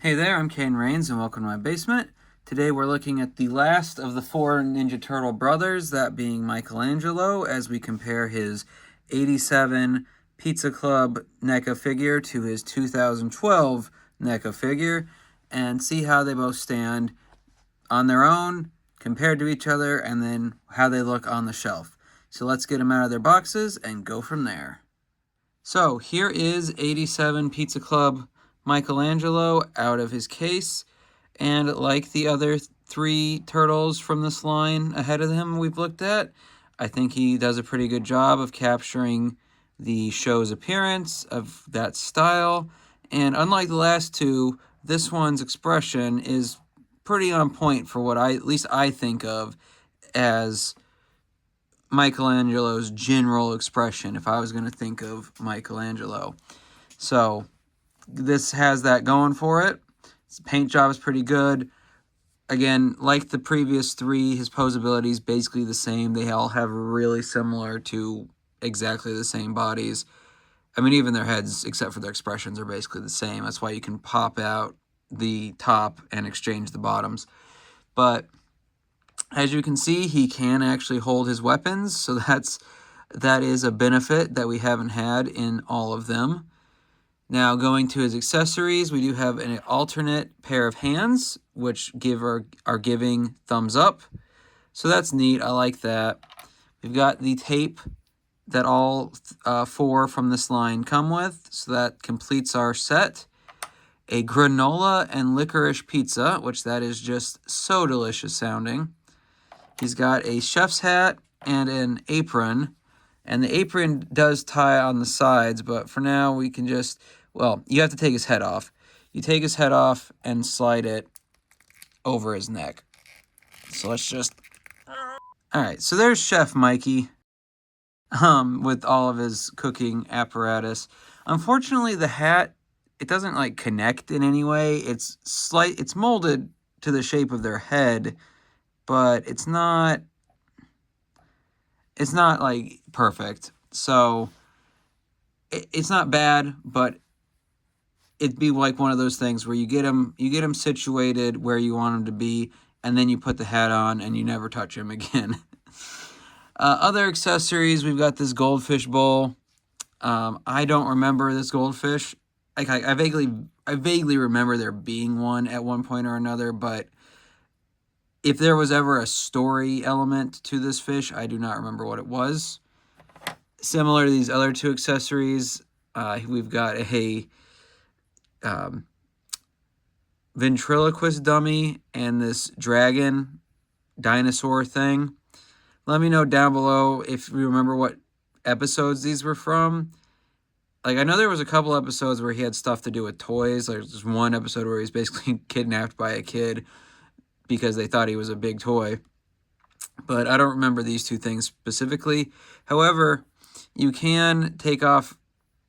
Hey there, I'm Kane Rains and welcome to my basement. Today we're looking at the last of the four Ninja Turtle brothers, that being Michelangelo, as we compare his 87 Pizza Club NECA figure to his 2012 NECA figure, and see how they both stand on their own, compared to each other, and then how they look on the shelf. So let's get them out of their boxes and go from there. So here is 87 Pizza Club Michelangelo out of his case, and like the other three turtles from this line ahead of him we've looked at, I think he does a pretty good job of capturing the show's appearance of that style, and unlike the last two, this one's expression is pretty on point for what at least I think of as Michelangelo's general expression, if I was going to think of Michelangelo. So this has that going for it. His paint job is pretty good. Again, like the previous three, his posability is basically the same. They all have really similar to exactly the same bodies. I mean, even their heads, except for their expressions, are basically the same. That's why you can pop out the top and exchange the bottoms. But as you can see, he can actually hold his weapons, so that is a benefit that we haven't had in all of them. Now, going to his accessories, we do have an alternate pair of hands, which are giving thumbs up. So that's neat. I like that. We've got the tape that all four from this line come with, so that completes our set. A granola and licorice pizza, which that is just so delicious sounding. He's got a chef's hat and an apron. And the apron does tie on the sides, but for now we can just, well, you have to take his head off. You take his head off and slide it over his neck. So let's just, all right, so there's Chef Mikey with all of his cooking apparatus. Unfortunately, the hat, it doesn't like connect in any way. It's molded to the shape of their head, but it's not like perfect. So it's not bad, but it'd be like one of those things where you get him situated where you want him to be, and then you put the hat on and you never touch him again. Other accessories, we've got this goldfish bowl. I don't remember this goldfish. Like I vaguely remember there being one at one point or another, but if there was ever a story element to this fish, I do not remember what it was. Similar to these other two accessories, we've got a ventriloquist dummy and this dragon dinosaur thing. Let me know down below if you remember what episodes these were from. Like, I know there was a couple episodes where he had stuff to do with toys. Like, there's one episode where he was basically kidnapped by a kid because they thought he was a big toy. But I don't remember these two things specifically. However, you can take off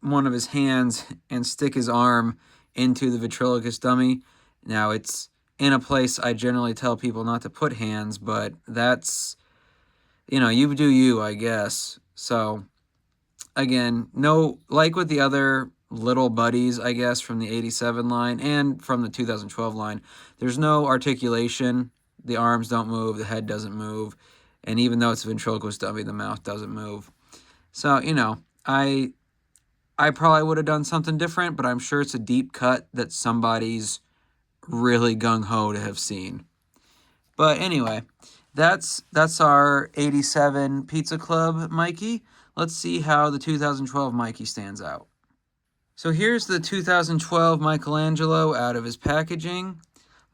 one of his hands and stick his arm into the ventriloquist dummy. Now, it's in a place I generally tell people not to put hands, but that's, you do you, I guess. So, again, like with the other little buddies, I guess, from the 87 line and from the 2012 line, there's no articulation. The arms don't move, the head doesn't move, and even though it's a ventriloquist dummy, the mouth doesn't move. So, I probably would have done something different, but I'm sure it's a deep cut that somebody's really gung-ho to have seen. But anyway, that's our 87 Pizza Club Mikey. Let's see how the 2012 Mikey stands out. So here's the 2012 Michelangelo out of his packaging.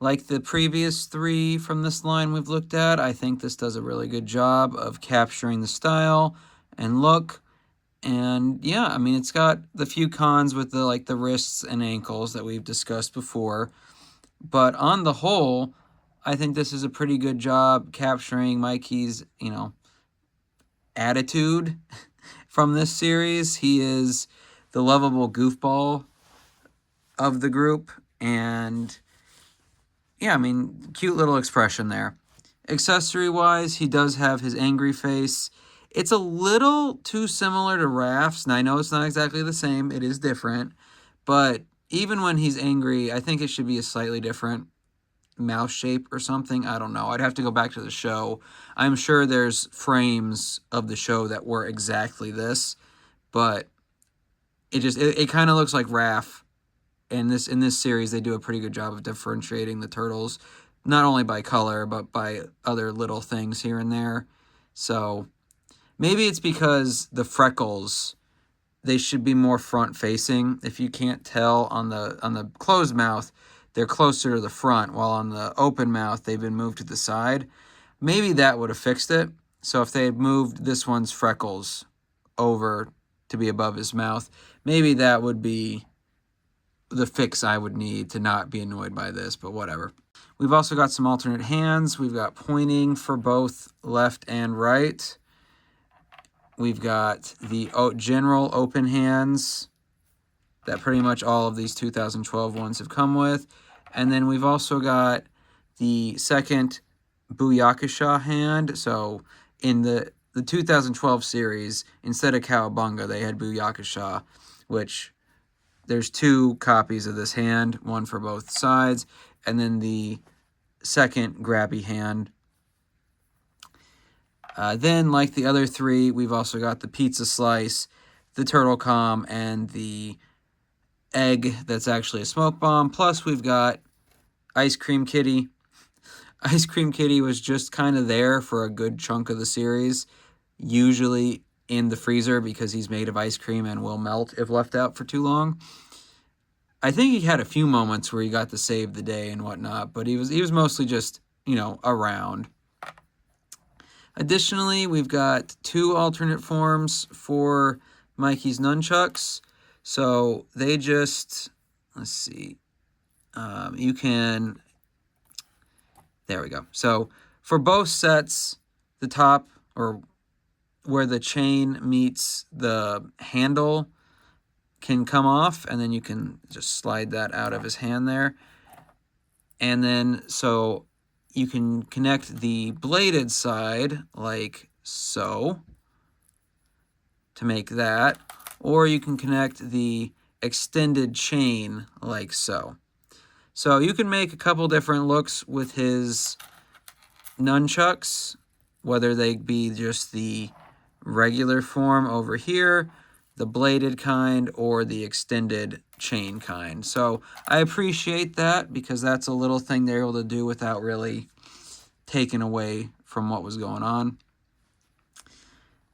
Like the previous three from this line we've looked at, I think this does a really good job of capturing the style and look. And yeah, I mean, it's got the few cons with the wrists and ankles that we've discussed before. But on the whole, I think this is a pretty good job capturing Mikey's, attitude from this series. He is the lovable goofball of the group, and yeah, I mean, cute little expression there. Accessory-wise, he does have his angry face. It's a little too similar to Raph's. Now, I know it's not exactly the same. It is different. But even when he's angry, I think it should be a slightly different mouth shape or something. I don't know. I'd have to go back to the show. I'm sure there's frames of the show that were exactly this, but it kind of looks like Raph. And in this series, they do a pretty good job of differentiating the turtles, not only by color but by other little things here and there. So maybe it's because the freckles, they should be more front facing. If you can't tell on the closed mouth, they're closer to the front, while on the open mouth they've been moved to the side. Maybe that would have fixed it. So if they had moved this one's freckles over to be above his mouth, maybe that would be the fix I would need to not be annoyed by this, but whatever. We've also got some alternate hands. We've got pointing for both left and right. We've got the general open hands that pretty much all of these 2012 ones have come with. And then we've also got the second Booyakasha hand. So in the 2012 series, instead of Cowabunga, they had Booyakasha, which there's 2 copies of this hand, one for both sides, and then the second grabby hand. Then, like the other 3, we've also got the pizza slice, the turtle calm, and the egg that's actually a smoke bomb. Plus, we've got Ice Cream Kitty. Ice Cream Kitty was just kind of there for a good chunk of the series, usually in the freezer because he's made of ice cream and will melt if left out for too long. I think he had a few moments where he got to save the day and whatnot, but he was mostly just, around. Additionally, we've got 2 alternate forms for Mikey's nunchucks. So they just, let's see, you can, there we go. So for both sets, the top, or where the chain meets the handle, can come off, and then you can just slide that out of his hand there. And then so you can connect the bladed side like so to make that, or you can connect the extended chain like so. So you can make a couple different looks with his nunchucks, whether they be just the regular form over here, the bladed kind, or the extended chain kind. So I appreciate that because that's a little thing they're able to do without really taking away from what was going on.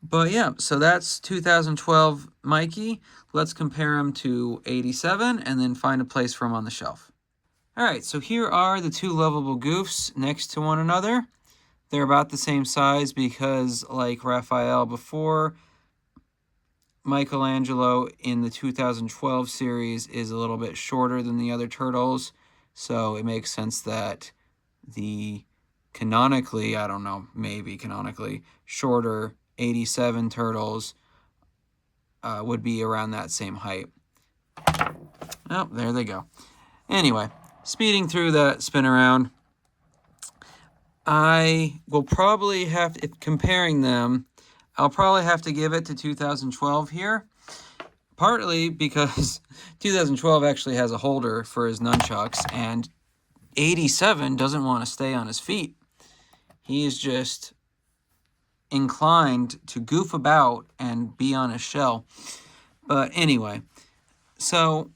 But yeah, so that's 2012 Mikey. Let's compare him to 87 and then find a place for him on the shelf. All right, so here are the 2 lovable goofs next to one another. They're about the same size because, like Raphael before, Michelangelo in the 2012 series is a little bit shorter than the other turtles, so it makes sense that the canonically, I don't know, maybe canonically, shorter 87 turtles would be around that same height. Oh, there they go. Anyway, speeding through the spin around, I will probably have, if comparing them, I'll probably have to give it to 2012 here, partly because 2012 actually has a holder for his nunchucks, and 87 doesn't want to stay on his feet. He is just inclined to goof about and be on his shell. But anyway, so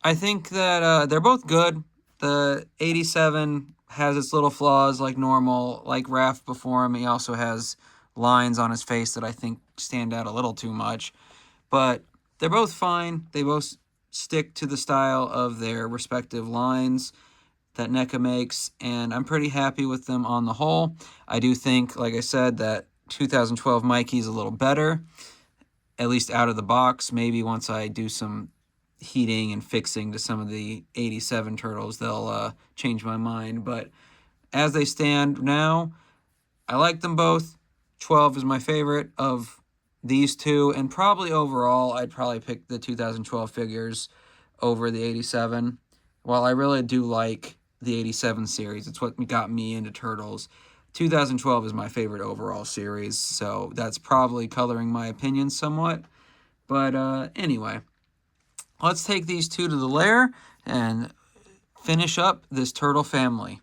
I think that they're both good. The 87 has its little flaws like normal, like Raph before him. He also has lines on his face that I think stand out a little too much. But they're both fine. They both stick to the style of their respective lines that NECA makes, and I'm pretty happy with them on the whole. I do think, like I said, that 2012 Mikey's a little better, at least out of the box. Maybe once I do some heating and fixing to some of the 87 turtles, they'll change my mind. But as they stand now, I like them both. 12 is my favorite of these 2, and probably overall, I'd probably pick the 2012 figures over the 87. While I really do like the 87 series, it's what got me into Turtles, 2012 is my favorite overall series, so that's probably coloring my opinion somewhat. But anyway, let's take these two to the lair and finish up this turtle family.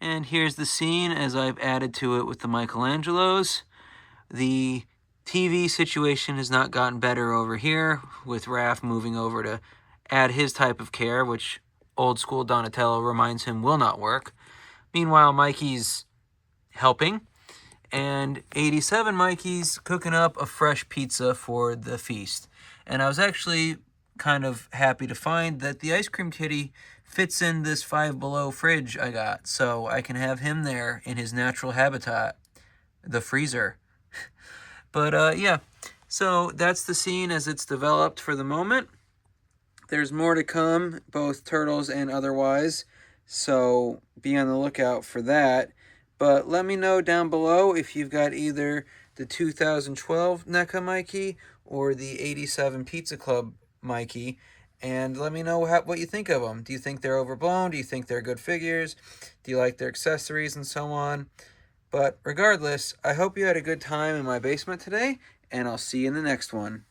And here's the scene as I've added to it with the Michelangelos. The TV situation has not gotten better over here, with Raph moving over to add his type of care, which old school Donatello reminds him will not work. Meanwhile, Mikey's helping, and 87 Mikey's cooking up a fresh pizza for the feast. And I was actually kind of happy to find that the ice cream kitty fits in this Five Below fridge I got, so I can have him there in his natural habitat, the freezer. But yeah, so that's the scene as it's developed for the moment. There's more to come, both turtles and otherwise, so be on the lookout for that. But let me know down below if you've got either the 2012 NECA Mikey or the 87 Pizza Club Mikey, and let me know what you think of them. Do you think they're overblown? Do you think they're good figures? Do you like their accessories and so on? But regardless, I hope you had a good time in my basement today, and I'll see you in the next one.